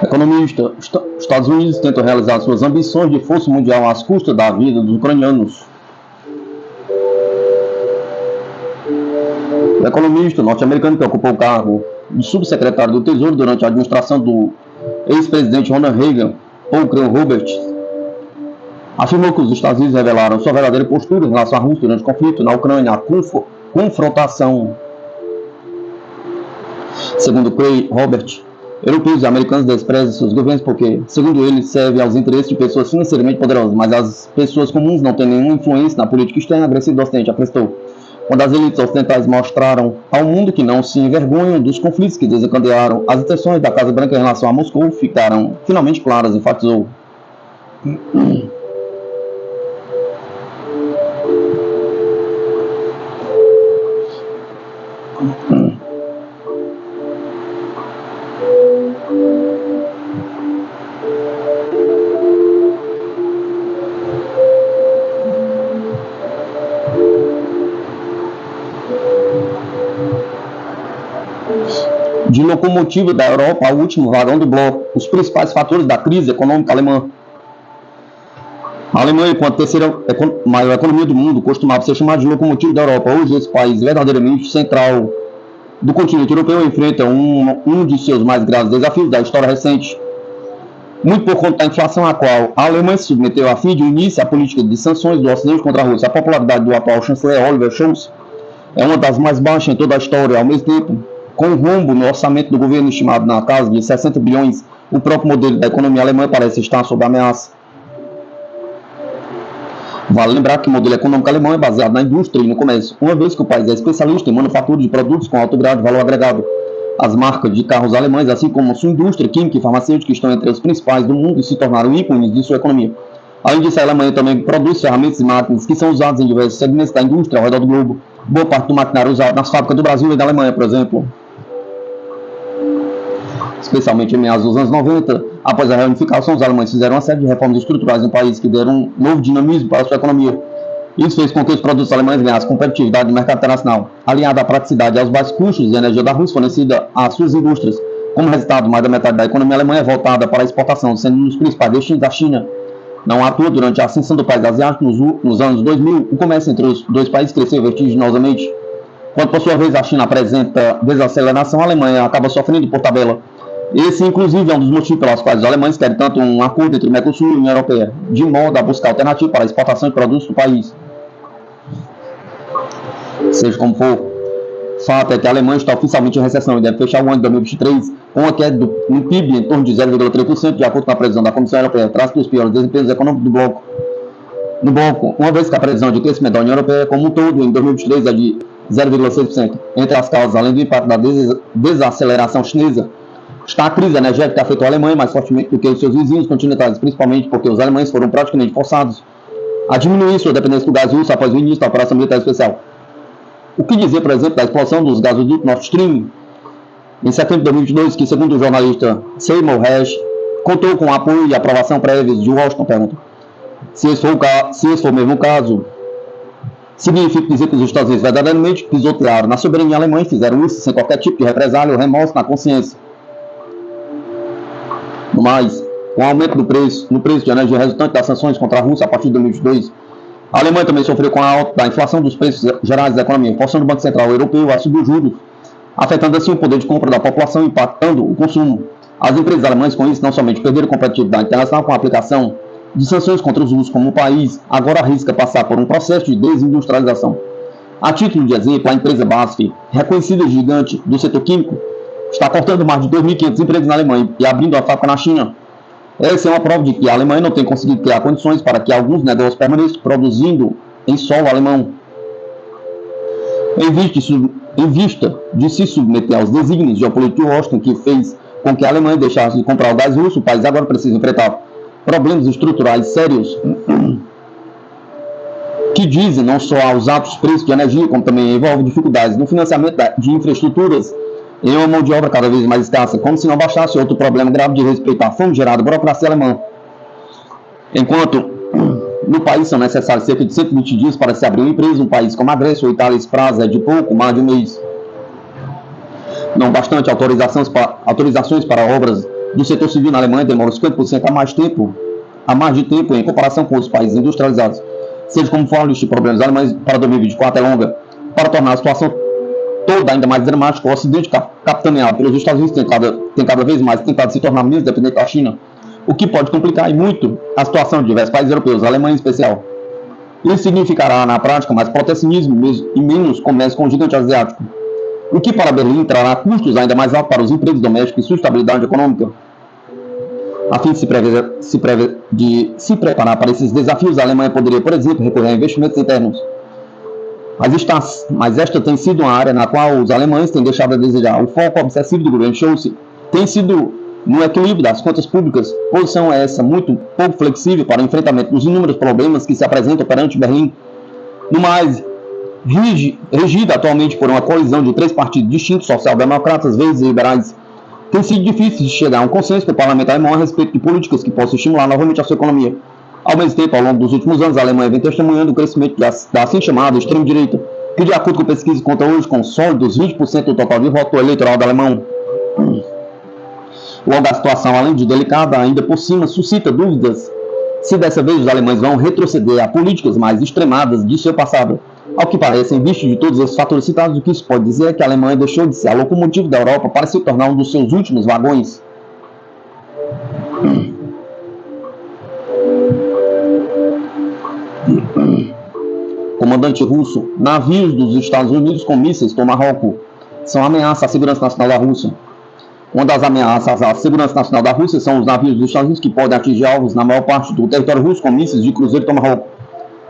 Economista, Estados Unidos tentam realizar suas ambições de força mundial às custas da vida dos ucranianos. O economista norte-americano que ocupou o cargo de subsecretário do Tesouro durante a administração do ex-presidente Ronald Reagan, Paul Krugman, afirmou que os Estados Unidos revelaram sua verdadeira postura em relação à Rússia durante o conflito na Ucrânia, a confrontação. Segundo Craig Robert, europeus e americanos desprezam seus governos porque, segundo ele, servem aos interesses de pessoas financeiramente poderosas, mas as pessoas comuns não têm nenhuma influência na política externa agressiva do Ocidente, acrescentou. Quando as elites ocidentais mostraram ao mundo que não se envergonham dos conflitos que desencadearam, as intenções da Casa Branca em relação a Moscou ficaram finalmente claras, enfatizou. De locomotiva da Europa ao último vagão do bloco, os principais fatores da crise econômica alemã. A Alemanha, enquanto a terceira maior economia do mundo, costumava ser chamada de locomotiva da Europa. Hoje, esse país verdadeiramente central do continente europeu enfrenta um de seus mais graves desafios da história recente. Muito por conta da inflação a qual a Alemanha se submeteu a fim de início à política de sanções do Ocidente contra a Rússia. A popularidade do atual chanceler Oliver Scholz é uma das mais baixas em toda a história. Ao mesmo tempo, com o rombo no orçamento do governo estimado na casa de 60 bilhões, o próprio modelo da economia alemã parece estar sob ameaça. Vale lembrar que o modelo econômico alemão é baseado na indústria e no comércio, uma vez que o país é especialista em manufatura de produtos com alto grau de valor agregado. As marcas de carros alemães, assim como sua indústria química e farmacêutica, estão entre os principais do mundo e se tornaram ícones de sua economia. Além disso, a Alemanha também produz ferramentas e máquinas que são usadas em diversos segmentos da indústria ao redor do globo. Boa parte do maquinário usado nas fábricas do Brasil e da Alemanha, por exemplo. Especialmente em meados dos anos 90, após a reunificação, os alemães fizeram uma série de reformas estruturais no país que deram um novo dinamismo para a sua economia. Isso fez com que os produtos alemães ganhassem competitividade no mercado internacional, aliada à praticidade e aos baixos custos de energia da Rússia fornecida às suas indústrias. Como resultado, mais da metade da economia alemã é voltada para a exportação, sendo um dos principais destinos da China. Não à toa, durante a ascensão do país asiático nos anos 2000, o comércio entre os dois países cresceu vertiginosamente. Quando, por sua vez, a China apresenta desaceleração, a Alemanha acaba sofrendo por tabela. Esse, inclusive, é um dos motivos pelos quais os alemães querem tanto um acordo entre o Mercosul e a União Europeia, de modo a buscar alternativas para a exportação de produtos do país. Seja como for, fato é que a Alemanha está oficialmente em recessão e deve fechar o ano de 2023 com uma queda no PIB em torno de 0,3%, de acordo com a previsão da Comissão Europeia, traz dos piores desempenhos econômicos do bloco. No bloco, uma vez que a previsão de crescimento da União Europeia como um todo em 2023 é de 0,6%. Entre as causas, além do impacto da desaceleração chinesa, está a crise energética que afetou a Alemanha mais fortemente do que os seus vizinhos continentais, principalmente porque os alemães foram praticamente forçados a diminuir sua dependência do gás russo após o início da operação militar especial. O que dizer, por exemplo, da explosão dos gasodutos Nord Stream em setembro de 2022, que, segundo o jornalista Seymour Hersh, contou com o apoio e aprovação prévios de Washington? Pergunta. Se esse for mesmo o caso, significa dizer que os Estados Unidos verdadeiramente pisotearam na soberania alemã e fizeram isso sem qualquer tipo de represália ou remorso na consciência. No mais, com o aumento no preço de energia resultante das sanções contra a Rússia a partir de 2022, a Alemanha também sofreu com a alta da inflação dos preços gerais da economia, forçando o Banco Central Europeu a subir os juros, afetando assim o poder de compra da população e impactando o consumo. As empresas alemãs, com isso, não somente perderam competitividade internacional com a aplicação de sanções contra os russos, como o país agora arrisca passar por um processo de desindustrialização. A título de exemplo, a empresa BASF, reconhecida gigante do setor químico, está cortando mais de 2.500 empregos na Alemanha e abrindo uma fábrica na China. Essa é uma prova de que a Alemanha não tem conseguido criar condições para que alguns negócios permaneçam produzindo em solo alemão. Em vista de se submeter aos desígnios geopolíticos de Washington, que fez com que a Alemanha deixasse de comprar o gás russo, o país agora precisa enfrentar problemas estruturais sérios que dizem não só aos altos preços de energia, como também envolve dificuldades no financiamento de infraestruturas em uma mão de obra cada vez mais escassa, como se não bastasse outro problema grave de respeito à famigerada burocracia alemã. Enquanto no país são necessários cerca de 120 dias para se abrir uma empresa, um país como a Grécia ou a Itália, esse prazo é de pouco mais de um mês. Não bastante autorizações para obras do setor civil na Alemanha demora 50% a mais de tempo em comparação com os países industrializados. Seja como for, a lista de problemas alemães para 2024 é longa. Para tornar a situação toda ainda mais dramática, o Ocidente, capitaneado pelos Estados Unidos, tem cada vez mais tentado se tornar menos dependente da China, o que pode complicar e muito a situação de diversos países europeus, a Alemanha em especial. Isso significará, na prática, mais protecionismo e menos comércio com o gigante asiático, o que para Berlim trará custos ainda mais altos para os empregos domésticos e sua estabilidade econômica. A fim de se preparar para esses desafios, a Alemanha poderia, por exemplo, recorrer a investimentos internos. Mas esta tem sido uma área na qual os alemães têm deixado a desejar. O foco obsessivo do governo Scholz tem sido no equilíbrio das contas públicas, posição essa muito pouco flexível para o enfrentamento dos inúmeros problemas que se apresentam perante Berlim. No mais, regida atualmente por uma coalizão de 3 partidos distintos, social-democratas, verdes e liberais, tem sido difícil de chegar a um consenso com o parlamento alemão a respeito de políticas que possam estimular novamente a sua economia. Ao mesmo tempo, ao longo dos últimos anos, a Alemanha vem testemunhando o crescimento da assim chamada extrema-direita, que, de acordo com pesquisa, conta hoje com sólidos 20% do total de voto eleitoral da Alemanha. Logo, a situação, além de delicada, ainda por cima suscita dúvidas se dessa vez os alemães vão retroceder a políticas mais extremadas de seu passado. Ao que parece, em vista de todos esses fatores citados, o que isso pode dizer é que a Alemanha deixou de ser a locomotiva da Europa para se tornar um dos seus últimos vagões. Comandante russo: navios dos Estados Unidos com mísseis Tomahawk são ameaça à segurança nacional da Rússia. Uma das ameaças à segurança nacional da Rússia são os navios dos Estados Unidos que podem atingir alvos na maior parte do território russo com mísseis de cruzeiro Tomahawk.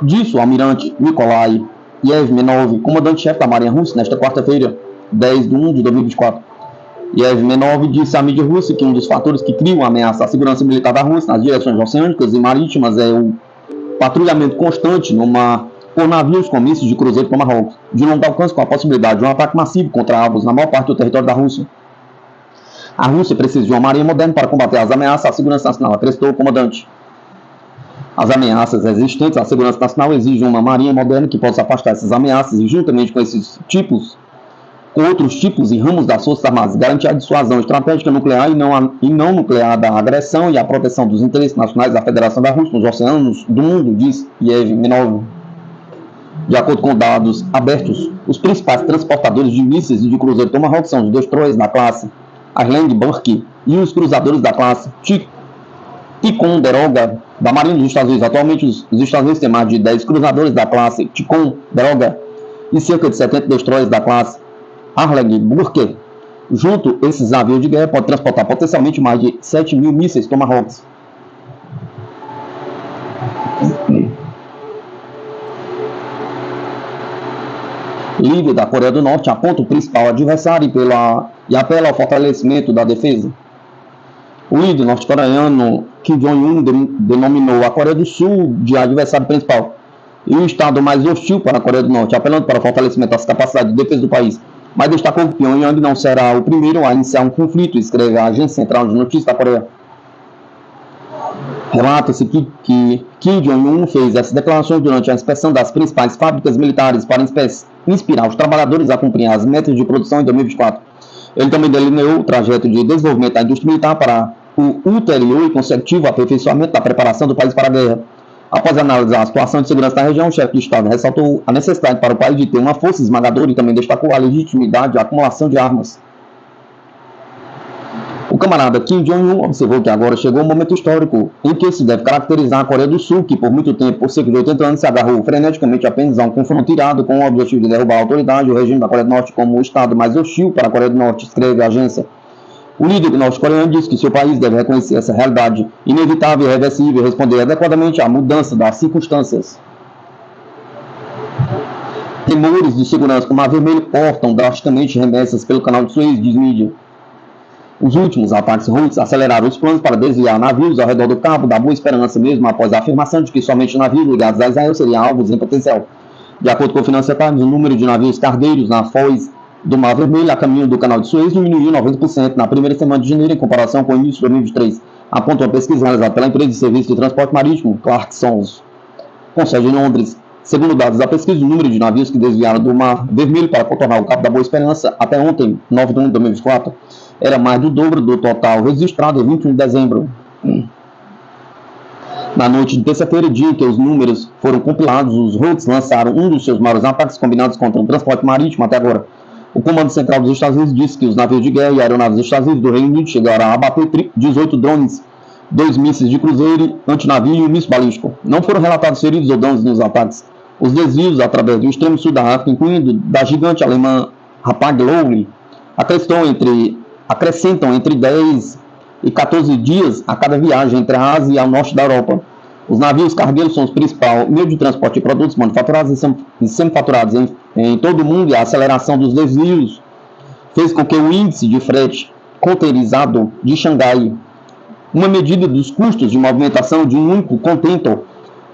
Disse o almirante Nikolai Yevmenov, comandante-chefe da Marinha Russa, nesta quarta-feira, 10 de 1 de 2024. Yevmenov disse à mídia russa que um dos fatores que criam a ameaça à segurança militar da Rússia nas direções oceânicas e marítimas é o patrulhamento constante no mar por navios com mísseis de cruzeiro Tomahawk, de longo alcance, com a possibilidade de um ataque massivo contra alvos na maior parte do território da Rússia. A Rússia precisa de uma marinha moderna para combater as ameaças à segurança nacional, acrescentou o comandante. As ameaças existentes à segurança nacional exigem uma marinha moderna que possa afastar essas ameaças e, juntamente com esses tipos, com outros tipos e ramos das Forças Armadas, garantir a dissuasão estratégica nuclear e não nuclear da agressão e a proteção dos interesses nacionais da Federação da Rússia nos oceanos do mundo, diz Yevmenov. De acordo com dados abertos, os principais transportadores de mísseis e de cruzeiro Tomahawk são os destroyers da classe Arleigh Burke e os cruzadores da classe Ticonderoga da Marinha dos Estados Unidos. Atualmente, os Estados Unidos têm mais de 10 cruzadores da classe Ticonderoga e cerca de 70 destroyers da classe Arleigh Burke. Junto, esses navios de guerra podem transportar potencialmente mais de 7 mil mísseis Tomahawks. Líder da Coreia do Norte aponta o principal adversário e apela ao fortalecimento da defesa. O líder norte-coreano Kim Jong-un denominou a Coreia do Sul de adversário principal e o estado mais hostil para a Coreia do Norte, apelando para o fortalecimento das capacidades de defesa do país. Mas destacou que Pyongyang não será o primeiro a iniciar um conflito, escreve a Agência Central de Notícias da Coreia. Relata-se que Kim Jong-un fez essas declarações durante a inspeção das principais fábricas militares para inspirar os trabalhadores a cumprir as metas de produção em 2024. Ele também delineou o trajeto de desenvolvimento da indústria militar para o ulterior e consecutivo aperfeiçoamento da preparação do país para a guerra. Após analisar a situação de segurança na região, o chefe de Estado ressaltou a necessidade para o país de ter uma força esmagadora e também destacou a legitimidade da acumulação de armas. O camarada Kim Jong-un observou que agora chegou um momento histórico em que se deve caracterizar a Coreia do Sul, que por muito tempo, por cerca de 80 anos, se agarrou freneticamente apenas a um confronto irado com o objetivo de derrubar a autoridade e o regime da Coreia do Norte como o estado mais hostil para a Coreia do Norte, escreve a agência. O líder norte-coreano disse que seu país deve reconhecer essa realidade inevitável e irreversível e responder adequadamente à mudança das circunstâncias. Temores de segurança no Mar Vermelho cortam drasticamente remessas pelo canal de Suez, diz mídia. Os últimos ataques russos aceleraram os planos para desviar navios ao redor do Cabo da Boa Esperança, mesmo após a afirmação de que somente navios ligados a Israel seriam alvos em potencial. De acordo com o Financial Times, o número de navios cargueiros na foz do Mar Vermelho a caminho do canal de Suez diminuiu 90% na primeira semana de janeiro em comparação com o início de 2023, aponta uma pesquisa realizada pela empresa de serviço de transporte marítimo Clarksons, com sede em Londres. Segundo dados da pesquisa, o número de navios que desviaram do Mar Vermelho para contornar o Cabo da Boa Esperança até ontem, 9 de 1 de 2024, era mais do dobro do total registrado em 21 de dezembro. Na noite de terça-feira, dia em que os números foram compilados, os Houthis lançaram um dos seus maiores ataques combinados contra o transporte marítimo até agora. O Comando Central dos Estados Unidos disse que os navios de guerra e aeronaves dos Estados Unidos do Reino Unido chegaram a abater 18 drones, 2 mísseis de cruzeiro, antinavio e um míssil balístico. Não foram relatados feridos ou danos nos ataques. Os desvios através do extremo sul da África, incluindo da gigante alemã Hapag-Lloyd, acrescentam entre 10 e 14 dias a cada viagem entre a Ásia e ao norte da Europa. Os navios cargueiros são os principais meios de transporte de produtos manufaturados e semifaturados em todo o mundo, e a aceleração dos desvios fez com que o índice de frete containerizado de Xangai, uma medida dos custos de movimentação de um único container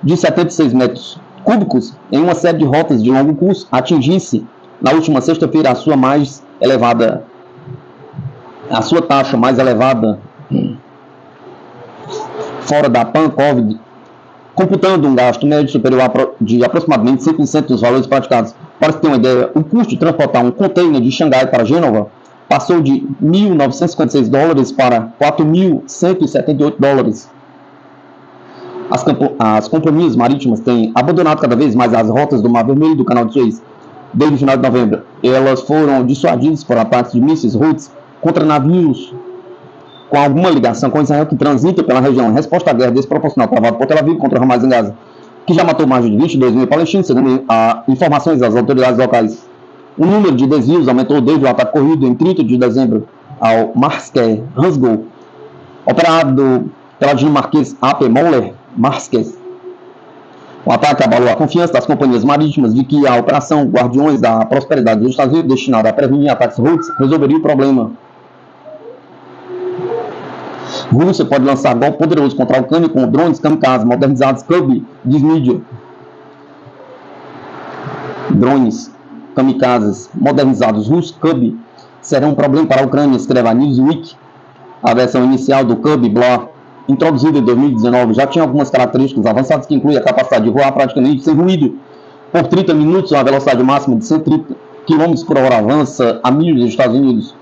de 76 metros cúbicos em uma série de rotas de longo curso, atingisse na última sexta-feira a sua taxa mais elevada fora da pan-Covid, computando um gasto médio superior de aproximadamente 5% dos valores praticados. Para se ter uma ideia, o custo de transportar um container de Xangai para Gênova passou de $1.956 para $4.178. As companhias marítimas têm abandonado cada vez mais as rotas do Mar Vermelho e do Canal de Suez. Desde o final de novembro, elas foram dissuadidas por ataques de mísseis Houthis contra navios com alguma ligação com Israel que transita pela região, em resposta à guerra desproporcional travada por Tel Aviv contra Hamas em Gaza, que já matou mais de 22 mil palestinos, segundo informações das autoridades locais. O número de desvios aumentou desde o ataque corrido em 30 de dezembro ao Maersk Hansgo, operado pela dinamarquesa AP Moller Maersk. O ataque abalou a confiança das companhias marítimas de que a operação Guardiões da Prosperidade dos Estados Unidos, destinada a prevenir ataques Houthis, resolveria o problema. Rússia pode lançar golpe poderoso contra a Ucrânia com drones kamikazes modernizados, Cub, diz mídia. Drones kamikazes modernizados russos, Cub, serão um problema para a Ucrânia, escreve a Newsweek. A versão inicial do Cub Blá, introduzida em 2019, já tinha algumas características avançadas que incluem a capacidade de voar praticamente sem ruído por 30 minutos, a velocidade máxima de 130 km por hora, avança a milhas dos Estados Unidos.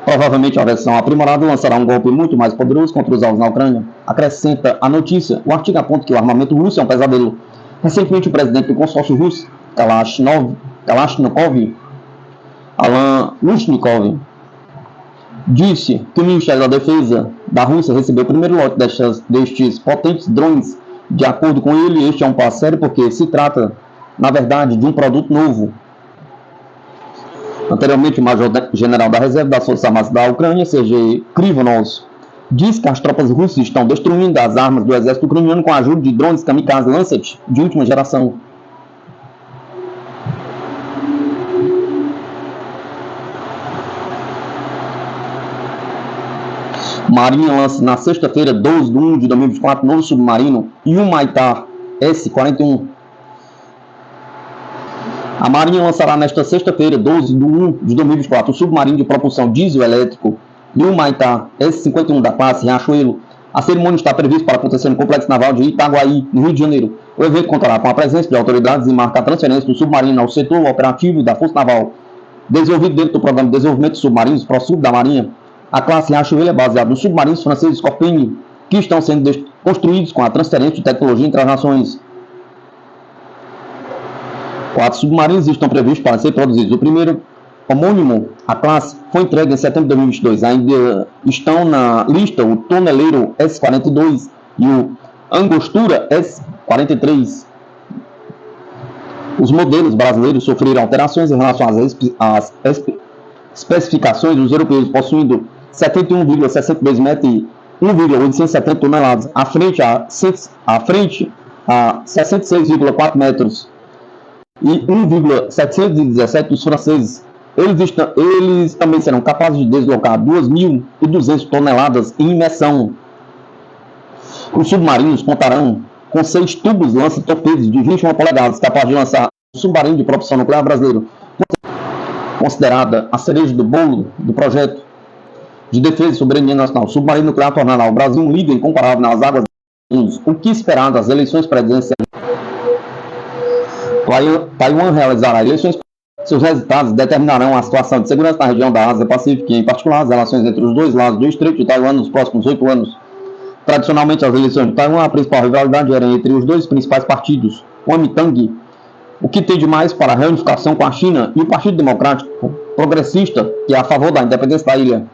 Provavelmente a versão aprimorada lançará um golpe muito mais poderoso contra os alvos na Ucrânia. Acrescenta a notícia. O artigo aponta que o armamento russo é um pesadelo. Recentemente, o presidente do consórcio russo, Kalashnikov, Alan Lushnikov, disse que o Ministério da Defesa da Rússia recebeu o primeiro lote destes potentes drones. De acordo com ele, este é um passo sério porque se trata, na verdade, de um produto novo. Anteriormente, o Major-General da Reserva das Forças Armadas da Ucrânia, Sergei Krivonov, diz que as tropas russas estão destruindo as armas do exército ucraniano com a ajuda de drones kamikaze Lancet de última geração. Marinha lança na sexta-feira, 12 de 1 de 2024, novo submarino Yumaitar S-41. A Marinha lançará nesta sexta-feira, 12 de 1 de 2024, o submarino de propulsão diesel-elétrico Yumaitar S-51 da classe Riachuelo. A cerimônia está prevista para acontecer no Complexo Naval de Itaguaí, no Rio de Janeiro. O evento contará com a presença de autoridades e marca a transferência do submarino ao setor operativo da Força Naval. Desenvolvido dentro do Programa de Desenvolvimento de Submarinos ProSub da Marinha, a classe Riachuelo é baseada nos submarinos franceses Scorpene, que estão sendo construídos com a transferência de tecnologia entre as nações. 4 submarinos estão previstos para ser produzidos. O primeiro, homônimo, a classe, foi entregue em setembro de 2022. Ainda estão na lista o Toneleiro S-42 e o Angostura S-43. Os modelos brasileiros sofreram alterações em relação às especificações dos europeus, possuindo 71,62 metros e 1,870 toneladas, à frente a 66,4 metros e 1,717 dos franceses. Eles também serão capazes de deslocar 2.200 toneladas em imersão. Os submarinos contarão com 6 tubos lança-torpedos de 21 polegadas, capazes de lançar um submarino de propulsão nuclear brasileiro, considerada a cereja do bolo do projeto de defesa e soberania nacional. O submarino nuclear tornará o Brasil um líder incomparável nas águas do mundo. O que esperar das eleições presidenciais? Taiwan realizará eleições Seus resultados determinarão a situação de segurança na região da Ásia-Pacífico e, em particular, as relações entre os dois lados do Estreito de Taiwan nos próximos 8 anos. Tradicionalmente, as eleições de Taiwan, a principal rivalidade era entre os dois principais partidos, o Kuomintang, o que tem de mais para a reunificação com a China, e o Partido Democrático Progressista, que é a favor da independência da ilha.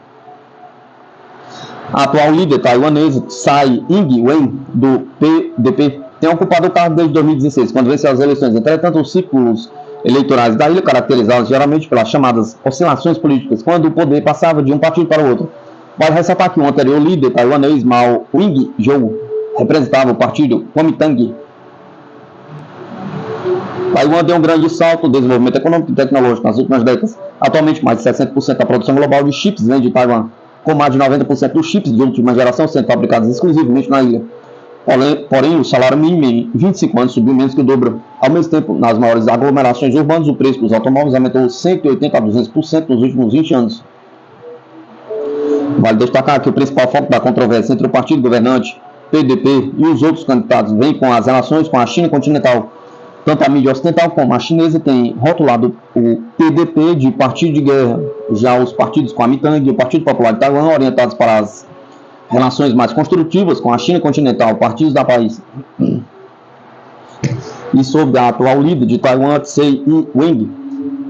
A atual líder taiwanesa, Tsai Ing-wen, do PDP, tem ocupado o cargo desde 2016, quando venceu as eleições. Entretanto, os ciclos eleitorais da ilha, caracterizados geralmente pelas chamadas oscilações políticas, quando o poder passava de um partido para o outro. Vale ressaltar que o anterior líder taiwanês, Mao Ying-jeou, representava o partido Kuomintang. Taiwan deu um grande salto no desenvolvimento econômico e tecnológico nas últimas décadas. Atualmente, mais de 60% da produção global de chips vem de Taiwan, com mais de 90% dos chips de última geração sendo fabricados exclusivamente na ilha. Porém, o salário mínimo em 25 anos subiu menos que o dobro. Ao mesmo tempo, nas maiores aglomerações urbanas, o preço dos automóveis aumentou 180% a 200% nos últimos 20 anos. Vale destacar que o principal foco da controvérsia entre o partido governante, PDP, e os outros candidatos vem com as relações com a China continental. Tanto a mídia ocidental como a chinesa tem rotulado o PDP de partido de guerra. Já os partidos Kuomintang e o Partido Popular de Taiwan, orientados para as relações mais construtivas com a China continental, partidos da país. E sobre a atual líder de Taiwan, Tsai Ing-wen,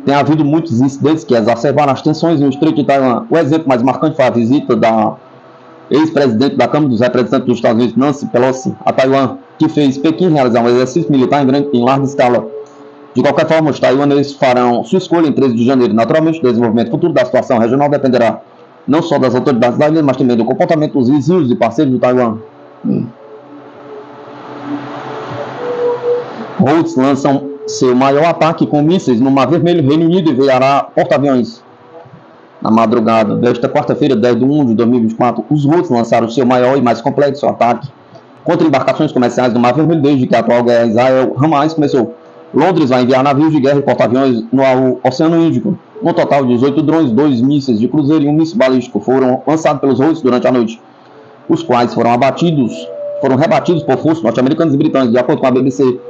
tem havido muitos incidentes que exacerbaram as tensões no Estreito de Taiwan. O exemplo mais marcante foi a visita da ex-presidente da Câmara dos Representantes dos Estados Unidos, Nancy Pelosi, a Taiwan, que fez Pequim realizar um exercício militar em larga escala. De qualquer forma, os taiwaneses farão sua escolha em 13 de janeiro. Naturalmente, o desenvolvimento futuro da situação regional dependerá não só das autoridades da ilha, mas também do comportamento dos vizinhos e parceiros do Taiwan. Houthis lançam seu maior ataque com mísseis no Mar Vermelho. Reino Unido enviará porta-aviões. Na madrugada desta quarta-feira, 10 de 1 de 2024, os Houthis lançaram seu maior e mais complexo ataque contra embarcações comerciais no Mar Vermelho desde que a atual guerra Israel-Hamas começou. Londres vai enviar navios de guerra e porta-aviões no Oceano Índico. No total, 18 drones, 2 mísseis de cruzeiro e um míssil balístico foram lançados pelos Houthis durante a noite, os quais foram rebatidos por forças norte-americanas e britânicas, de acordo com a BBC.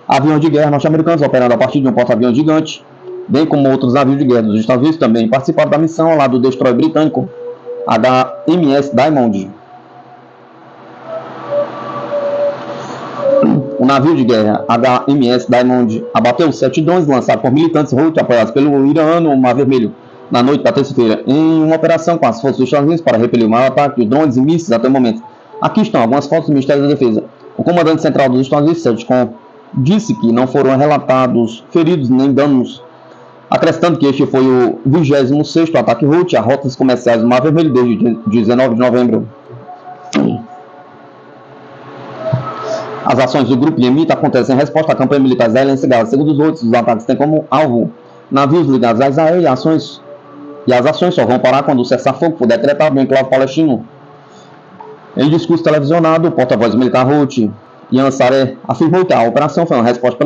Aviões de guerra norte-americanos operando a partir de um porta-aviões gigante, bem como outros navios de guerra dos Estados Unidos, também participaram da missão ao lado do destroyer britânico HMS Diamond. O navio de guerra HMS Diamond abateu 7 drones lançados por militantes Houthi apoiados pelo Irã no Mar Vermelho na noite da terça-feira, em uma operação com as forças dos Estados Unidos para repelir o maior ataque de drones e mísseis até o momento. Aqui estão algumas fotos do Ministério da Defesa. O comandante central dos Estados Unidos, CENTCOM, disse que não foram relatados feridos nem danos, acrescentando que este foi o 26º ataque Houthi a rotas comerciais do Mar Vermelho desde 19 de novembro. As ações do grupo Yemita acontecem em resposta à campanha militar israelense. Segundo os Houthis, os ataques têm como alvo navios ligados a Israel e as ações só vão parar quando o cessar-fogo for decretado no enclave palestino. Em discurso televisionado, o porta-voz militar Houthi, Ian Sareh, afirmou que a operação foi uma resposta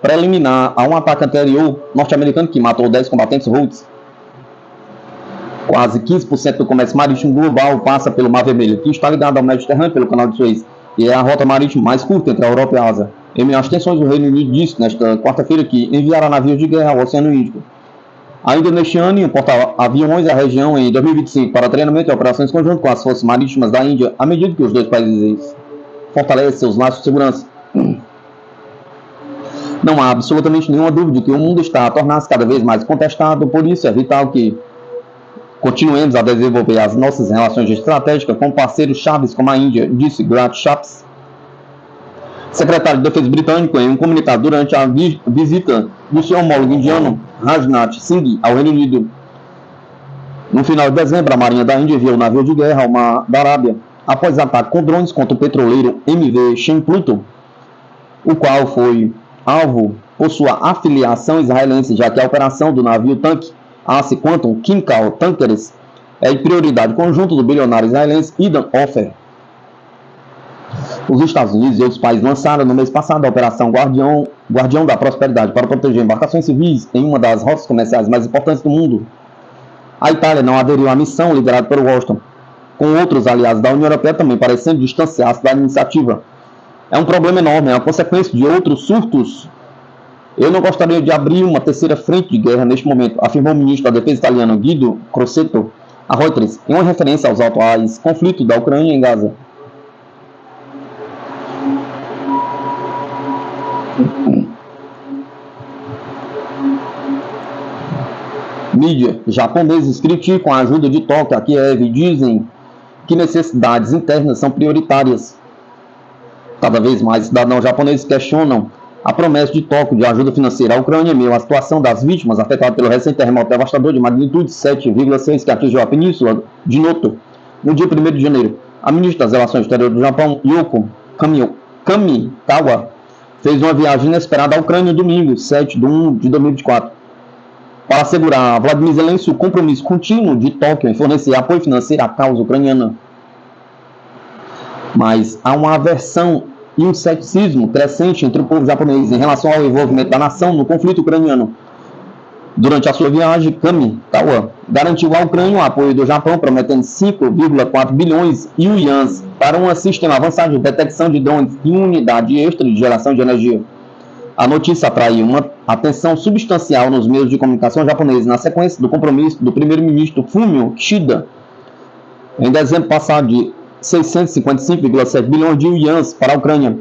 preliminar a um ataque anterior norte-americano que matou 10 combatentes Houthis. Quase 15% do comércio marítimo global passa pelo Mar Vermelho, que está ligado ao Mediterrâneo pelo Canal de Suez, e é a rota marítima mais curta entre a Europa e a Ásia. Em meio às tensões, o Reino Unido disse nesta quarta-feira que enviará navios de guerra ao Oceano Índico. Ainda neste ano, importar aviões à região em 2025 para treinamento e operações conjuntas com as forças marítimas da Índia, à medida que os dois países fortalecem seus laços de segurança. Não há absolutamente nenhuma dúvida de que o mundo está a tornar-se cada vez mais contestado, por isso é vital que continuemos a desenvolver as nossas relações estratégicas com parceiros chaves como a Índia, disse Grant Shapps, secretário de Defesa britânico, em um comunicado durante a visita do seu homólogo indiano, Rajnath Singh, ao Reino Unido. No final de dezembro, a Marinha da Índia enviou um navio de guerra ao Mar da Arábia, após ataque com drones contra o petroleiro MV Shem Pluto, o qual foi alvo por sua afiliação israelense, já que a operação do navio tanque Ace Quantum Chemical Tankers é de prioridade conjunta do bilionário israelense Idan Ofer. Os Estados Unidos e outros países lançaram no mês passado a Operação Guardião da Prosperidade para proteger embarcações civis em uma das rotas comerciais mais importantes do mundo. A Itália não aderiu à missão liderada por Washington, com outros aliados da União Europeia também parecendo distanciar-se da iniciativa. É um problema enorme, é uma consequência de outros surtos Eu não gostaria de abrir uma terceira frente de guerra neste momento, afirmou o ministro da Defesa italiano Guido Crosetto a Reuters, em uma referência aos atuais conflitos da Ucrânia em Gaza. Mídia japoneses criticam a ajuda de Tóquio a Kiev e dizem que necessidades internas são prioritárias. Cada vez mais cidadãos japoneses questionam a promessa de Tóquio de ajuda financeira à Ucrânia em meio à situação das vítimas afetadas pelo recente terremoto devastador de magnitude 7,6 que atingiu a península de Noto no dia 1º de janeiro. A ministra das Relações Exteriores do Japão, Yoko Kamikawa, fez uma viagem inesperada à Ucrânia no domingo, 7/1 de 2024, para assegurar a Vladimir Zelensky o compromisso contínuo de Tóquio em fornecer apoio financeiro à causa ucraniana. Mas há uma aversão e um ceticismo crescente entre o povo japonês em relação ao envolvimento da nação no conflito ucraniano. Durante a sua viagem, Kamikawa garantiu à Ucrânia o apoio do Japão, prometendo 5,4 bilhões de ienes para um sistema avançado de detecção de drones e unidade extra de geração de energia. A notícia atraiu uma atenção substancial nos meios de comunicação japoneses na sequência do compromisso do primeiro-ministro Fumio Kishida, em dezembro passado, de 655,7 bilhões de ienes para a Ucrânia.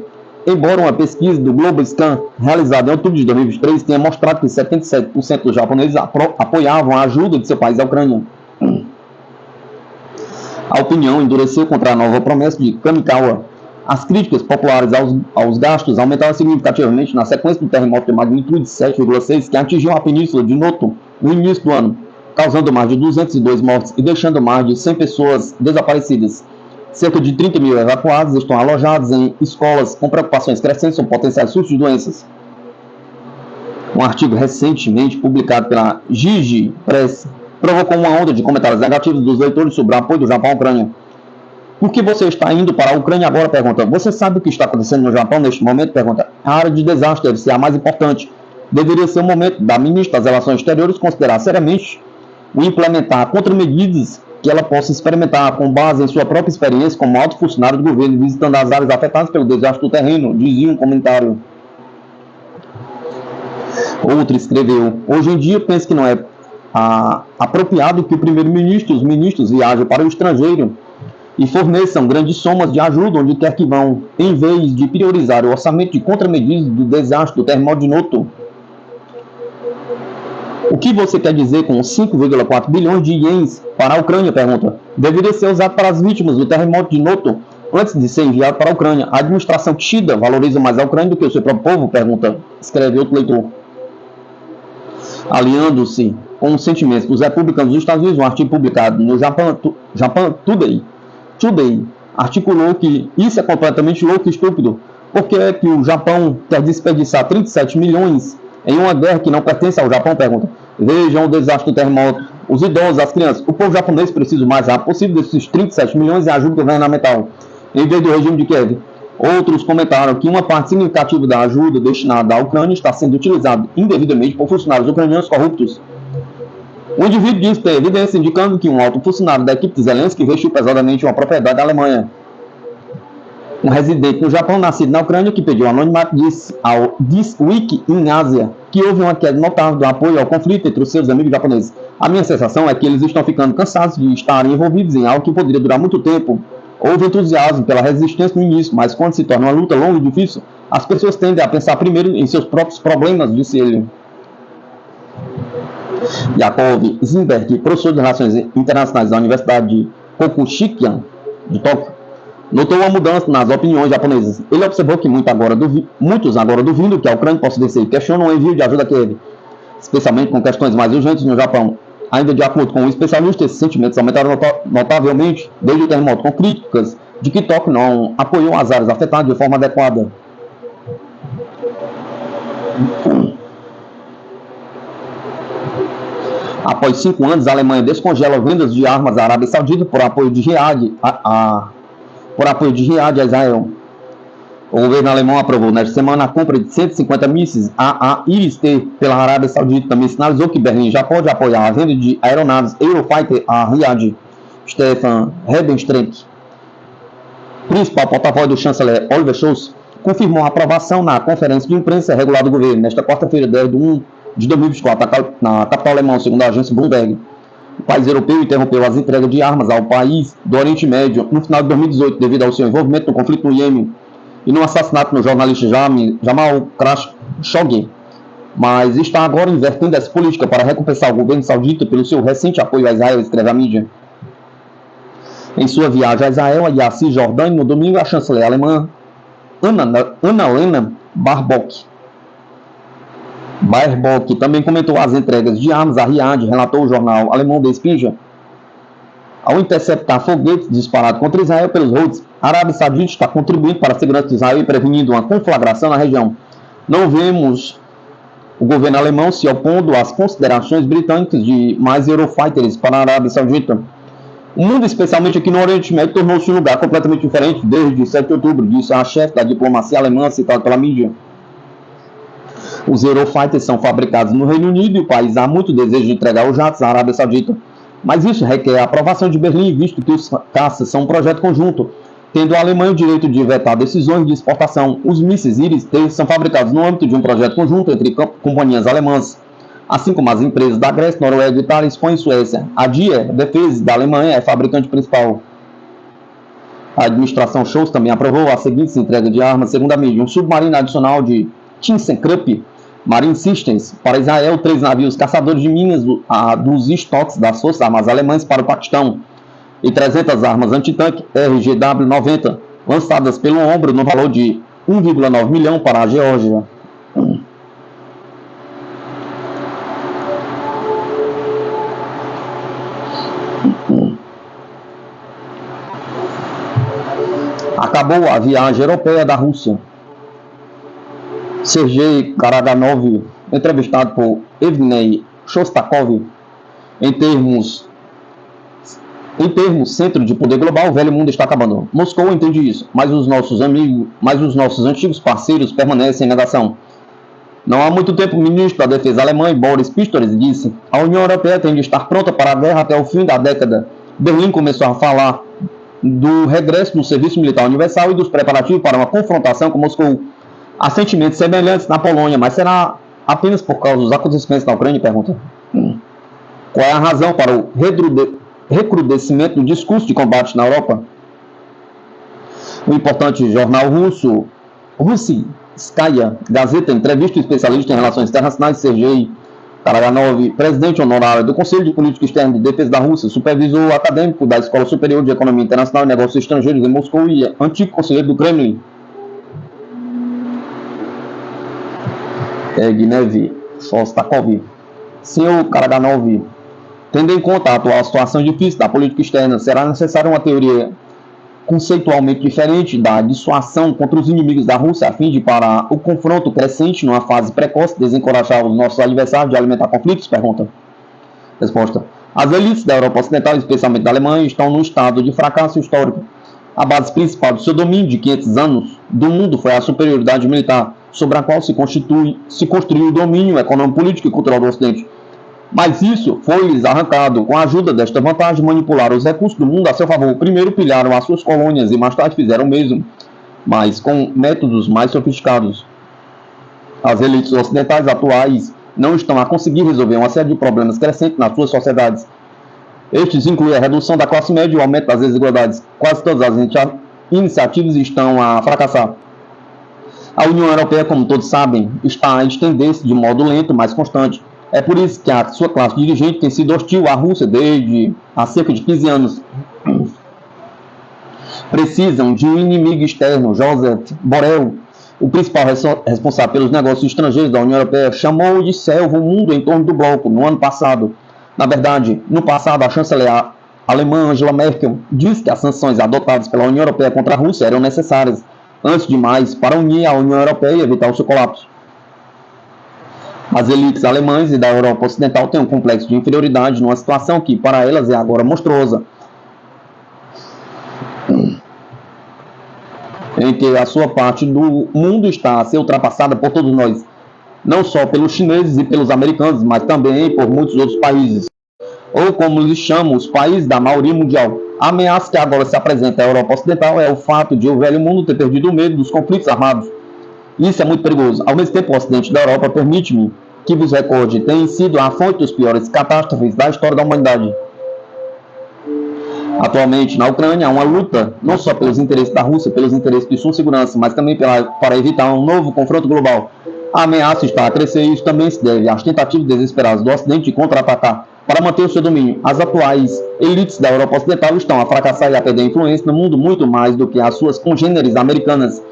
Embora uma pesquisa do Globoscan, realizada em outubro de 2023, tenha mostrado que 77% dos japoneses apoiavam a ajuda de seu país à Ucrânia. A opinião endureceu contra a nova promessa de Kamikawa. As críticas populares aos gastos aumentaram significativamente na sequência do terremoto de magnitude 7,6 que atingiu a península de Noto no início do ano, causando mais de 202 mortes e deixando mais de 100 pessoas desaparecidas. Cerca de 30 mil evacuados estão alojados em escolas com preocupações crescentes sobre potenciais surtos de doenças. Um artigo recentemente publicado pela Jiji Press provocou uma onda de comentários negativos dos leitores sobre o apoio do Japão à Ucrânia. Por que você está indo para a Ucrânia agora? Pergunta. Você sabe o que está acontecendo no Japão neste momento? Pergunta. A área de desastre deve ser a mais importante. Deveria ser o momento da ministra das Relações Exteriores considerar seriamente o implementar contramedidas que ela possa experimentar com base em sua própria experiência como alto funcionário do governo visitando as áreas afetadas pelo desastre do terreno, dizia um comentário. Outro escreveu. Hoje em dia penso que não é apropriado que o primeiro-ministro e os ministros viajem para o estrangeiro e forneçam grandes somas de ajuda onde quer que vão, em vez de priorizar o orçamento de contramedidas do desastre do terremoto de Noto. O que você quer dizer com 5,4 bilhões de ienes para a Ucrânia? Pergunta. Deveria ser usado para as vítimas do terremoto de Noto antes de ser enviado para a Ucrânia. A administração Kishida valoriza mais a Ucrânia do que o seu próprio povo? Pergunta. Escreve outro leitor. Aliando-se com os sentimentos dos republicanos dos Estados Unidos, um artigo publicado no Japan Today articulou que isso é completamente louco e estúpido. Por que é que o Japão quer desperdiçar 37 milhões em uma guerra que não pertence ao Japão? Pergunta. Vejam o desastre do terremoto, os idosos, as crianças. O povo japonês precisa o mais rápido possível desses 37 milhões de ajuda governamental, em vez do regime de Kiev. Outros comentaram que uma parte significativa da ajuda destinada à Ucrânia está sendo utilizada indevidamente por funcionários ucranianos corruptos. O indivíduo disse ter evidência indicando que um alto funcionário da equipe de Zelensky investiu pesadamente em uma propriedade da Alemanha. Um residente no Japão, nascido na Ucrânia, que pediu anonimato, disse ao This Week in Asia que houve uma queda notável do apoio ao conflito entre os seus amigos japoneses. A minha sensação é que eles estão ficando cansados de estarem envolvidos em algo que poderia durar muito tempo. Houve entusiasmo pela resistência no início, mas quando se torna uma luta longa e difícil, as pessoas tendem a pensar primeiro em seus próprios problemas, disse ele. Yakov Zimberg, professor de Relações Internacionais da Universidade de Kokushikian, de Tóquio, notou uma mudança nas opiniões japonesas. Ele observou que muitos agora duvidam que a Ucrânia possa vencer e questionam o envio de ajuda a Kiev, especialmente com questões mais urgentes no Japão. Ainda de acordo com o especialista, esses sentimentos aumentaram notavelmente desde o terremoto, com críticas de que Tóquio não apoiou as áreas afetadas de forma adequada. Após 5 anos, a Alemanha descongela vendas de armas à Arábia Saudita por apoio de Riad a Israel. O governo alemão aprovou nesta semana a compra de 150 mísseis AIM-T pela Arábia Saudita. Também sinalizou que Berlim já pode apoiar a venda de aeronaves Eurofighter a Riad. Stefan Hebenstreit, principal porta-voz do chanceler Oliver Scholz, confirmou a aprovação na conferência de imprensa regular do governo, nesta quarta-feira, 10 de 1 de 2024, na capital alemã, segundo a agência Bloomberg. O país europeu interrompeu as entregas de armas ao país do Oriente Médio no final de 2018, devido ao seu envolvimento no conflito no Iêmen e no assassinato do jornalista Jamal Khashoggi, mas está agora invertendo essa política para recompensar o governo saudita pelo seu recente apoio a Israel, escreve a mídia. Em sua viagem a Israel e a Cisjordânia, no domingo, a chanceler alemã Annalena Baerbock também comentou as entregas de armas a Riad, relatou o jornal alemão Der Spiegel. Ao interceptar foguetes disparados contra Israel pelos Houthis, a Arábia Saudita está contribuindo para a segurança de Israel e prevenindo uma conflagração na região. Não vemos o governo alemão se opondo às considerações britânicas de mais Eurofighters para a Arábia Saudita. O mundo, especialmente aqui no Oriente Médio, tornou-se um lugar completamente diferente desde 7 de outubro, disse a chefe da diplomacia alemã, citada pela mídia. Os Eurofighters são fabricados no Reino Unido e o país há muito desejo de entregar os jatos à Arábia Saudita. Mas isso requer a aprovação de Berlim, visto que os caças são um projeto conjunto, tendo a Alemanha o direito de vetar decisões de exportação. Os mísseis Iris-T são fabricados no âmbito de um projeto conjunto entre companhias alemãs, assim como as empresas da Grécia, Noruega, Itália, Espanha e Suécia. A DIE, Defesa da Alemanha, é fabricante principal. A administração Scholz também aprovou as seguintes entregas de armas, segundo a mídia: um submarino adicional de ThyssenKrupp Marine Systems para Israel, 3 navios caçadores de minas dos estoques das Forças Armadas Alemãs para o Paquistão e 300 armas antitanque RGW-90 lançadas pelo ombro no valor de 1,9 milhão para a Geórgia. Acabou a viagem europeia da Rússia. Sergei Karaganov, entrevistado por Evgeny Shostakov, em termos centro de poder global, o velho mundo está acabando. Moscou entende isso, mas os nossos antigos parceiros permanecem em negação. Não há muito tempo, o ministro da Defesa alemão, Boris Pistorius, disse: a União Europeia tem de estar pronta para a guerra até o fim da década. Berlim começou a falar do regresso do serviço militar universal e dos preparativos para uma confrontação com Moscou. Há sentimentos semelhantes na Polônia, mas será apenas por causa dos acontecimentos na Ucrânia? Pergunta. Qual é a razão para o recrudescimento do discurso de combate na Europa? O importante jornal russo Russkaya Gazeta entrevista o especialista em relações internacionais Sergei Karaganov, presidente honorário do Conselho de Política Externa de Defesa da Rússia, supervisor acadêmico da Escola Superior de Economia Internacional e Negócios Estrangeiros em Moscou e antigo conselheiro do Kremlin. Evgeny Shostakov. Senhor Karaganov, tendo em conta a atual situação difícil da política externa, será necessária uma teoria conceitualmente diferente da dissuasão contra os inimigos da Rússia, a fim de, para o confronto crescente numa fase precoce, desencorajar os nossos adversários de alimentar conflitos? Pergunta. Resposta. As elites da Europa Ocidental, especialmente da Alemanha, estão num estado de fracasso histórico. A base principal do seu domínio de 500 anos do mundo foi a superioridade militar, sobre a qual se construiu o domínio econômico, político e cultural do Ocidente. Mas isso foi-lhes arrancado. Com a ajuda desta vantagem, manipularam os recursos do mundo a seu favor. Primeiro pilharam as suas colônias e mais tarde fizeram o mesmo, mas com métodos mais sofisticados. As elites ocidentais atuais não estão a conseguir resolver uma série de problemas crescentes nas suas sociedades. Estes incluem a redução da classe média e o aumento das desigualdades. Quase todas as iniciativas estão a fracassar. A União Europeia, como todos sabem, está a estender-se de modo lento, mas constante. É por isso que a sua classe dirigente tem sido hostil à Rússia desde há cerca de 15 anos. Precisam de um inimigo externo. Josep Borrell, o principal responsável pelos negócios estrangeiros da União Europeia, chamou de selva o mundo em torno do bloco no ano passado. Na verdade, no passado, a chanceler alemã Angela Merkel disse que as sanções adotadas pela União Europeia contra a Rússia eram necessárias, antes de mais, para unir a União Europeia e evitar o seu colapso. As elites alemãs e da Europa Ocidental têm um complexo de inferioridade numa situação que, para elas, é agora monstruosa, em que a sua parte do mundo está a ser ultrapassada por todos nós, não só pelos chineses e pelos americanos, mas também por muitos outros países, ou como eles chamam, os países da maioria mundial. A ameaça que agora se apresenta à Europa Ocidental é o fato de o velho mundo ter perdido o medo dos conflitos armados. Isso é muito perigoso. Ao mesmo tempo, o Ocidente da Europa, permite-me que vos recorde, tem sido a fonte dos piores catástrofes da história da humanidade. Atualmente, na Ucrânia, há uma luta não só pelos interesses da Rússia, pelos interesses de sua segurança, mas também para evitar um novo confronto global. A ameaça está a crescer e isso também se deve às tentativas desesperadas do Ocidente de contra-atacar para manter o seu domínio. As atuais elites da Europa Ocidental estão a fracassar e a perder influência no mundo muito mais do que as suas congêneres americanas.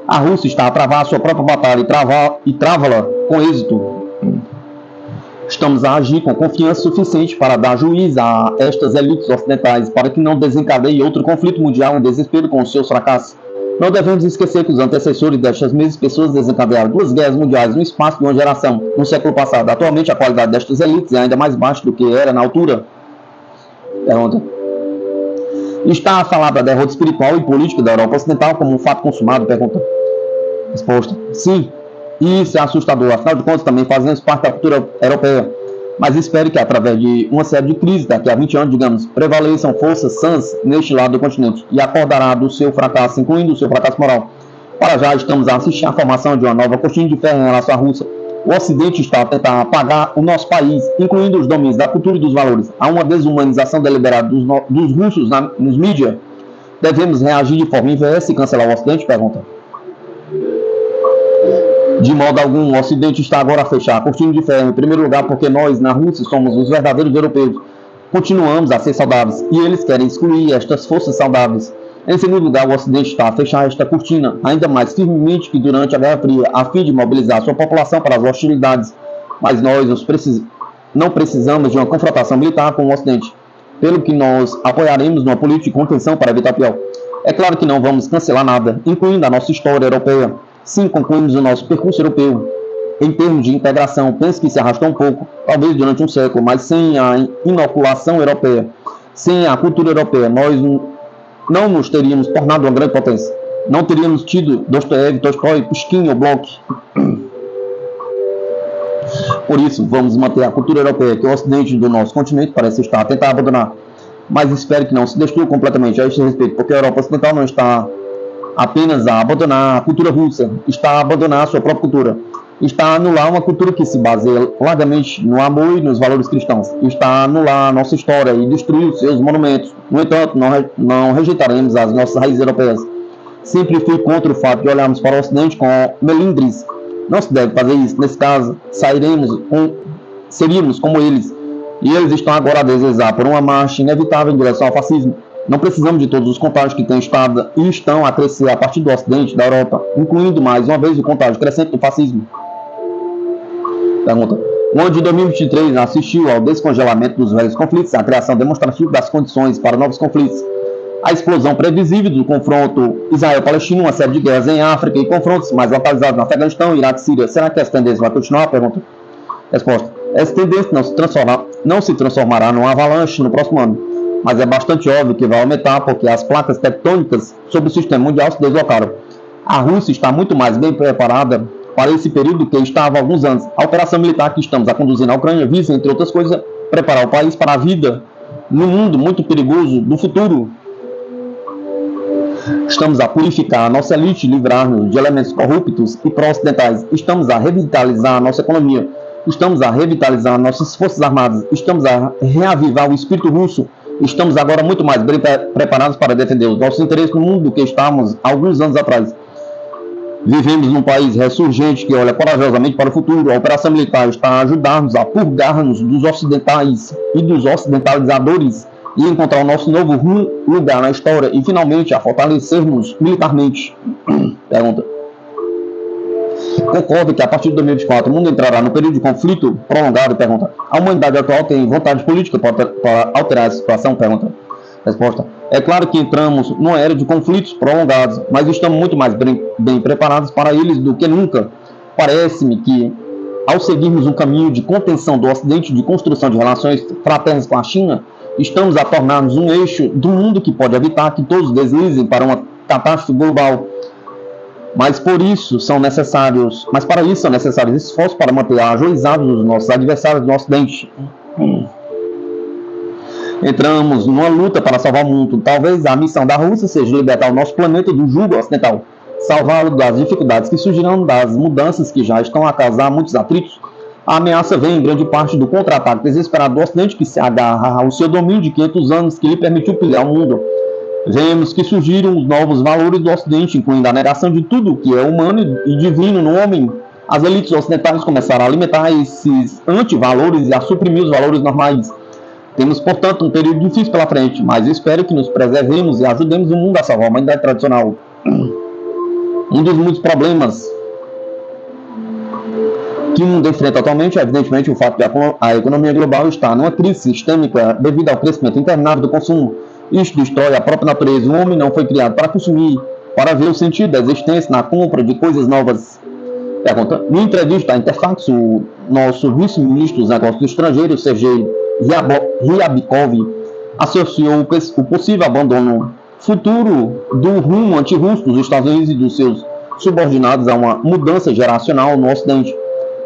A Rússia está a travar a sua própria batalha e trava-la com êxito. Estamos a agir com confiança suficiente para dar juízo a estas elites ocidentais para que não desencadeie outro conflito mundial em desespero com os seus fracassos. Não devemos esquecer que os antecessores destas mesmas pessoas desencadearam 2 guerras mundiais no espaço de uma geração, no século passado. Atualmente, a qualidade destas elites é ainda mais baixa do que era na altura. Pergunta. Está a falar da derrota espiritual e política da Europa Ocidental como um fato consumado? Pergunta. Resposta. Sim. Isso é assustador. Afinal de contas, também fazemos parte da cultura europeia. Mas espero que, através de uma série de crises daqui a 20 anos, digamos, prevaleçam forças sãs neste lado do continente e acordará do seu fracasso, incluindo o seu fracasso moral. Para já, estamos a assistir à formação de uma nova cortina de ferro em relação à Rússia. O Ocidente está a tentar apagar o nosso país, incluindo os domínios da cultura e dos valores. Há uma desumanização deliberada dos russos nos mídias. Devemos reagir de forma inversa e cancelar o Ocidente? Pergunta. De modo algum, o Ocidente está agora a fechar a cortina de ferro, em primeiro lugar porque nós, na Rússia, somos os verdadeiros europeus. Continuamos a ser saudáveis e eles querem excluir estas forças saudáveis. Em segundo lugar, o Ocidente está a fechar esta cortina, ainda mais firmemente que durante a Guerra Fria, a fim de mobilizar sua população para as hostilidades. Mas nós não precisamos de uma confrontação militar com o Ocidente, pelo que nós apoiaremos uma política de contenção para evitar pior. É claro que não vamos cancelar nada, incluindo a nossa história europeia. Sim, concluímos o nosso percurso europeu. Em termos de integração, penso que se arrastou um pouco, talvez durante um século, mas sem a inoculação europeia, sem a cultura europeia, nós não nos teríamos tornado uma grande potência. Não teríamos tido Dostoiévski, Tolstói, Pushkin ou Bloch. Por isso, vamos manter a cultura europeia, que o Ocidente do nosso continente parece estar a tentar abandonar. Mas espero que não se destrua completamente a este respeito, porque a Europa Ocidental não está apenas a abandonar a cultura russa, está a abandonar a sua própria cultura, está a anular uma cultura que se baseia largamente no amor e nos valores cristãos, está a anular a nossa história e destruir os seus monumentos. No entanto, não rejeitaremos as nossas raízes europeias. Sempre fui contra o fato de olharmos para o Ocidente com melindres. Não se deve fazer isso. Nesse caso, seríamos como eles, e eles estão agora a desejar por uma marcha inevitável em direção ao fascismo. Não precisamos de todos os contágios que têm estado e estão a crescer a partir do Ocidente, da Europa, incluindo mais uma vez o contágio crescente do fascismo. Pergunta. O ano de 2023 assistiu ao descongelamento dos velhos conflitos, à criação demonstrativa das condições para novos conflitos, a explosão previsível do confronto Israel-Palestina, uma série de guerras em África e confrontos mais localizados no Afeganistão, Iraque e Síria. Será que essa tendência vai continuar? Pergunta. Resposta. Essa tendência não se transformará numa avalanche no próximo ano, mas é bastante óbvio que vai aumentar porque as placas tectônicas sobre o sistema mundial se deslocaram. A Rússia está muito mais bem preparada para esse período do que estava há alguns anos. A operação militar que estamos a conduzir na Ucrânia visa, entre outras coisas, preparar o país para a vida no mundo muito perigoso do futuro. Estamos a purificar a nossa elite e livrar-nos de elementos corruptos e pró-ocidentais. Estamos a revitalizar a nossa economia. Estamos a revitalizar nossas forças armadas. Estamos a reavivar o espírito russo. Estamos agora muito mais bem preparados para defender os nossos interesses no mundo do que estávamos há alguns anos atrás. Vivemos num país ressurgente que olha corajosamente para o futuro. A operação militar está a ajudar-nos a purgar-nos dos ocidentais e dos ocidentalizadores e encontrar o nosso novo lugar na história e finalmente a fortalecer-nos militarmente. Pergunta. Concordo que a partir de 2024 o mundo entrará no período de conflito prolongado? Pergunta. A humanidade atual tem vontade política para alterar essa situação? Pergunta. Resposta. É claro que entramos numa era de conflitos prolongados, mas estamos muito mais bem preparados para eles do que nunca. Parece-me que, ao seguirmos um caminho de contenção do Ocidente, de construção de relações fraternas com a China, estamos a tornar-nos um eixo do mundo que pode evitar que todos deslizem para uma catástrofe global. Mas para isso são necessários esforços para manter ajuizados os nossos adversários no Ocidente. Entramos numa luta para salvar o mundo. Talvez a missão da Rússia seja libertar o nosso planeta do jugo ocidental, salvá-lo das dificuldades que surgirão das mudanças que já estão a causar muitos atritos. A ameaça vem em grande parte do contra-ataque desesperado do Ocidente, que se agarra ao seu domínio de 500 anos que lhe permitiu pilhar o mundo. Vemos que surgiram os novos valores do Ocidente, incluindo a negação de tudo o que é humano e divino no homem. As elites ocidentais começaram a alimentar esses antivalores e a suprimir os valores normais. Temos, portanto, um período difícil pela frente, mas espero que nos preservemos e ajudemos o mundo a salvar a humanidade tradicional. Um dos muitos problemas que o mundo enfrenta atualmente é, evidentemente, o fato de a economia global estar numa crise sistêmica devido ao crescimento interminável do consumo. Isto destrói a própria natureza. O homem não foi criado para consumir, para ver o sentido da existência na compra de coisas novas. Pergunta. Em entrevista à Interfax, o nosso vice-ministro dos Negócios Estrangeiros, Sergei Ryabkov, associou o possível abandono futuro do rumo anti-russo dos Estados Unidos e dos seus subordinados a uma mudança geracional no Ocidente.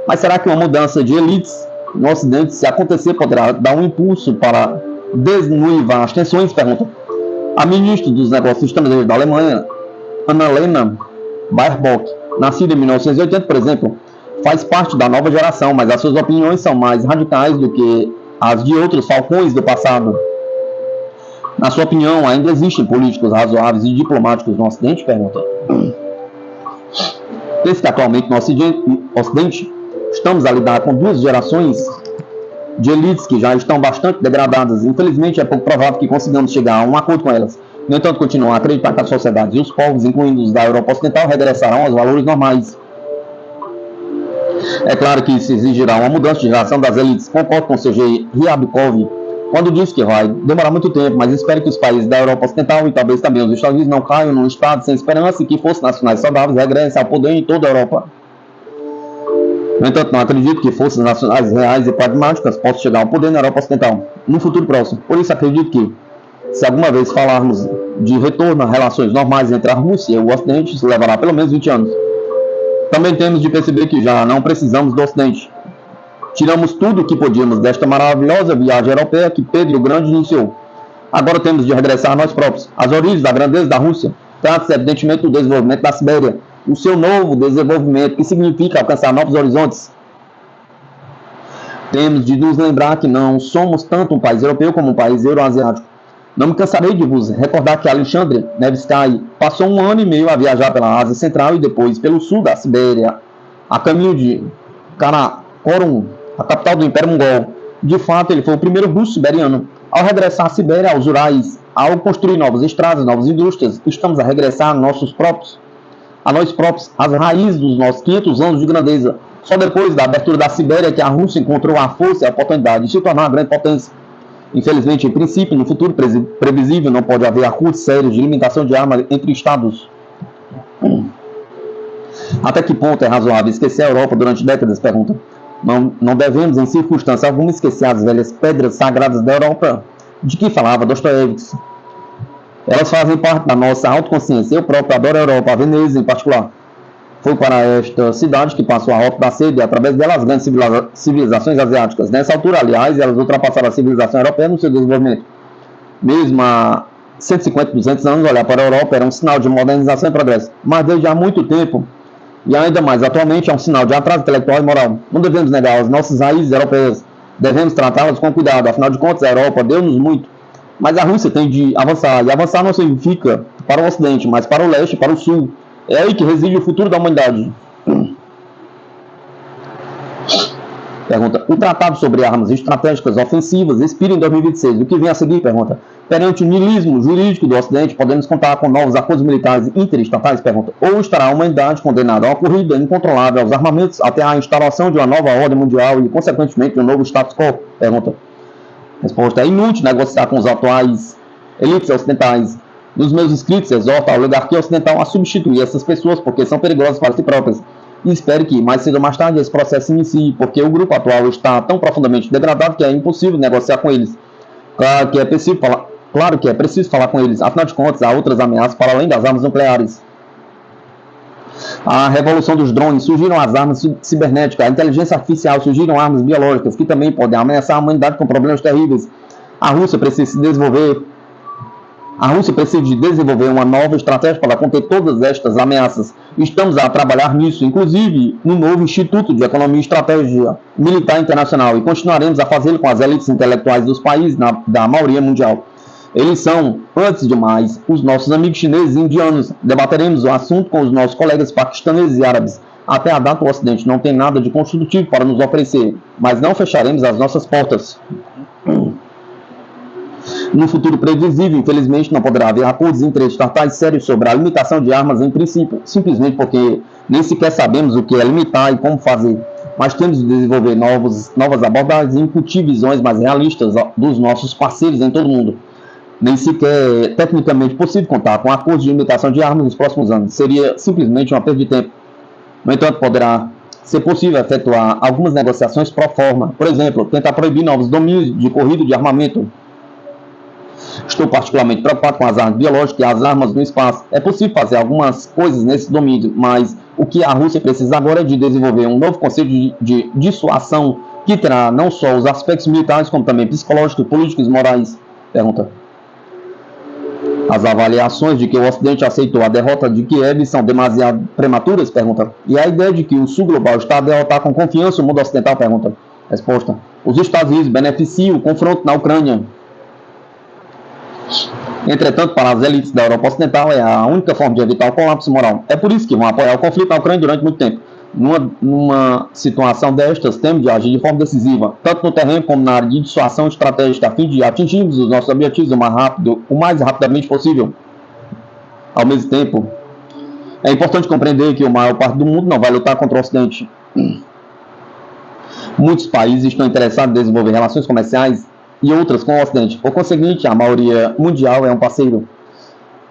Mas será que uma mudança de elites no Ocidente, se acontecer, poderá dar um impulso para desnuivar as tensões? Pergunta. A ministra dos Negócios Estrangeiros da Alemanha, Annalena Baerbock, nascida em 1980, por exemplo, faz parte da nova geração, mas as suas opiniões são mais radicais do que as de outros falcões do passado. Na sua opinião, ainda existem políticos razoáveis e diplomáticos no Ocidente? Pergunta. Pensa que atualmente no Ocidente estamos a lidar com duas gerações de elites que já estão bastante degradadas. Infelizmente, é pouco provável que consigamos chegar a um acordo com elas. No entanto, continuam a acreditar que as sociedades e os povos, incluindo os da Europa Ocidental, regressarão aos valores normais. É claro que isso exigirá uma mudança de geração das elites. Concordo com o Sergei Ryabkov quando diz que vai demorar muito tempo, mas espero que os países da Europa Ocidental e talvez também os Estados Unidos não caiam num estado sem esperança e que forças nacionais saudáveis regressem ao poder em toda a Europa. No entanto, não acredito que forças nacionais reais e pragmáticas possam chegar ao poder na Europa Ocidental no futuro próximo. Por isso, acredito que, se alguma vez falarmos de retorno a relações normais entre a Rússia e o Ocidente, isso levará pelo menos 20 anos. Também temos de perceber que já não precisamos do Ocidente. Tiramos tudo o que podíamos desta maravilhosa viagem europeia que Pedro o Grande iniciou. Agora temos de regressar a nós próprios. As origens da grandeza da Rússia trata-se evidentemente do desenvolvimento da Sibéria, o seu novo desenvolvimento, que significa alcançar novos horizontes. Temos de nos lembrar que não somos tanto um país europeu como um país euroasiático. Não me cansarei de vos recordar que Alexandre Nevsky passou 1 ano e meio a viajar pela Ásia Central e depois pelo sul da Sibéria, a caminho de Karakorum, a capital do Império Mongol. De fato, ele foi o primeiro russo siberiano. Ao regressar à Sibéria, aos Urais, ao construir novas estradas, novas indústrias, estamos a regressar a nós próprios, às raízes dos nossos 500 anos de grandeza. Só depois da abertura da Sibéria que a Rússia encontrou a força e a oportunidade de se tornar uma grande potência. Infelizmente, em princípio, no futuro previsível, não pode haver acordos sérios de limitação de armas entre estados. Até que ponto é razoável esquecer a Europa durante décadas? Pergunta. Não devemos, em circunstância alguma, esquecer as velhas pedras sagradas da Europa, de que falava Dostoiévski. Elas fazem parte da nossa autoconsciência. Eu próprio adoro a Europa, a Veneza em particular. Foi para esta cidade que passou a Rota da Seda e, através dela, as grandes civilizações asiáticas. Nessa altura, aliás, elas ultrapassaram a civilização europeia no seu desenvolvimento. Mesmo há 150, 200 anos, olhar para a Europa era um sinal de modernização e progresso. Mas desde há muito tempo, e ainda mais atualmente, é um sinal de atraso intelectual e moral. Não devemos negar as nossas raízes europeias. Devemos tratá-las com cuidado. Afinal de contas, a Europa deu-nos muito. Mas a Rússia tem de avançar. E avançar não significa para o Ocidente, mas para o Leste e para o Sul. É aí que reside o futuro da humanidade. Pergunta. O Tratado sobre Armas Estratégicas Ofensivas expira em 2026. O que vem a seguir? Pergunta. Perante o niilismo jurídico do Ocidente, podemos contar com novos acordos militares interestatais? Pergunta. Ou estará a humanidade condenada a uma corrida incontrolável aos armamentos até a instalação de uma nova ordem mundial e, consequentemente, de um novo status quo? Pergunta. Resposta. É inútil negociar com os atuais elites ocidentais. Nos meus escritos, exorto a oligarquia ocidental a substituir essas pessoas porque são perigosas para si próprias. E espero que, mais cedo ou mais tarde, esse processo se inicie, porque o grupo atual está tão profundamente degradado que é impossível negociar com eles. Claro que é preciso falar com eles. Afinal de contas, há outras ameaças para além das armas nucleares. A revolução dos drones, surgiram as armas cibernéticas, a inteligência artificial, surgiram armas biológicas que também podem ameaçar a humanidade com problemas terríveis. A Rússia precisa de desenvolver uma nova estratégia para conter todas estas ameaças. Estamos a trabalhar nisso, inclusive no novo Instituto de Economia e Estratégia Militar Internacional, e continuaremos a fazê-lo com as elites intelectuais dos países da maioria mundial. Eles são, antes de mais, os nossos amigos chineses e indianos. Debateremos o assunto com os nossos colegas paquistaneses e árabes. Até a data, o Ocidente não tem nada de construtivo para nos oferecer, mas não fecharemos as nossas portas. No futuro previsível, infelizmente, não poderá haver acordos interestatais sérios sobre a limitação de armas em princípio, simplesmente porque nem sequer sabemos o que é limitar e como fazer. Mas temos de desenvolver novas abordagens e incutir visões mais realistas dos nossos parceiros em todo o mundo. Nem sequer é tecnicamente possível contar com acordos de limitação de armas nos próximos anos. Seria simplesmente uma perda de tempo. No entanto, poderá ser possível efetuar algumas negociações pro forma. Por exemplo, tentar proibir novos domínios de corrida de armamento. Estou particularmente preocupado com as armas biológicas e as armas no espaço. É possível fazer algumas coisas nesse domínio, mas o que a Rússia precisa agora é de desenvolver um novo conceito de dissuasão que terá não só os aspectos militares, como também psicológicos, políticos e morais. Pergunta. As avaliações de que o Ocidente aceitou a derrota de Kiev são demasiado prematuras? Pergunta. E a ideia de que o Sul global está a derrotar com confiança o mundo ocidental? Pergunta. Resposta. Os Estados Unidos beneficiam o confronto na Ucrânia. Entretanto, para as elites da Europa Ocidental, é a única forma de evitar o colapso moral. É por isso que vão apoiar o conflito na Ucrânia durante muito tempo. Numa situação destas, temos de agir de forma decisiva, tanto no terreno como na área de dissuasão estratégica, a fim de atingirmos os nossos objetivos o mais rapidamente possível. Ao mesmo tempo, é importante compreender que a maior parte do mundo não vai lutar contra o Ocidente. Muitos países estão interessados em desenvolver relações comerciais e outras com o Ocidente. Por conseguinte, a maioria mundial é um parceiro,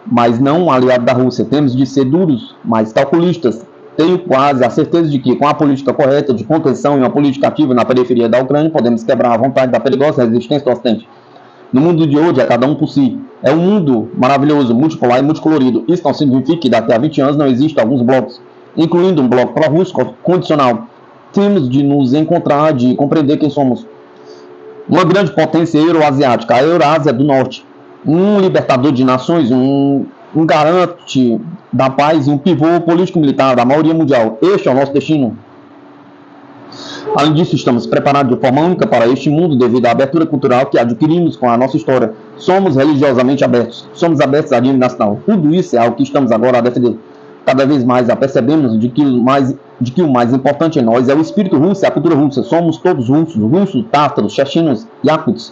mas não um aliado da Rússia. Temos de ser duros, mas calculistas. Tenho quase a certeza de que, com a política correta de contenção e uma política ativa na periferia da Ucrânia, podemos quebrar a vontade da perigosa resistência do Ocidente. No mundo de hoje, é cada um por si. É um mundo maravilhoso, multipolar e multicolorido. Isso não significa que daqui a 20 anos não existam alguns blocos, incluindo um bloco pró-russo condicional. Temos de nos encontrar, de compreender quem somos. Uma grande potência euroasiática, a Eurásia do Norte. Um libertador de nações, um garante da paz e um pivô político-militar da maioria mundial. Este é o nosso destino. Além disso, estamos preparados de forma única para este mundo devido à abertura cultural que adquirimos com a nossa história. Somos religiosamente abertos. Somos abertos à língua nacional. Tudo isso é algo que estamos agora a defender. Cada vez mais apercebemos de que o mais importante em nós é o espírito russo e a cultura russa. Somos todos russos, tátaros, chechenos, yakuts.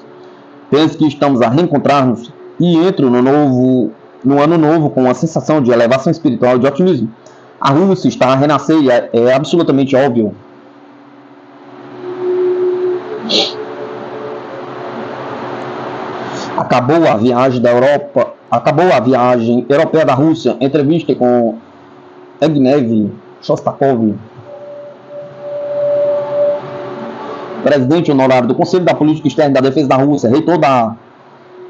Penso que estamos a reencontrar-nos e entro no ano novo com uma sensação de elevação espiritual e de otimismo. A Rússia está a renascer e é absolutamente óbvio. Acabou a viagem europeia da Rússia. Entrevista com Evgeny Shostakov, presidente honorário do Conselho da Política Externa e da Defesa da Rússia, reitor da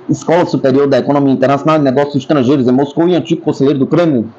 Escola Superior da Economia Internacional e Negócios Estrangeiros em Moscou e antigo conselheiro do Kremlin.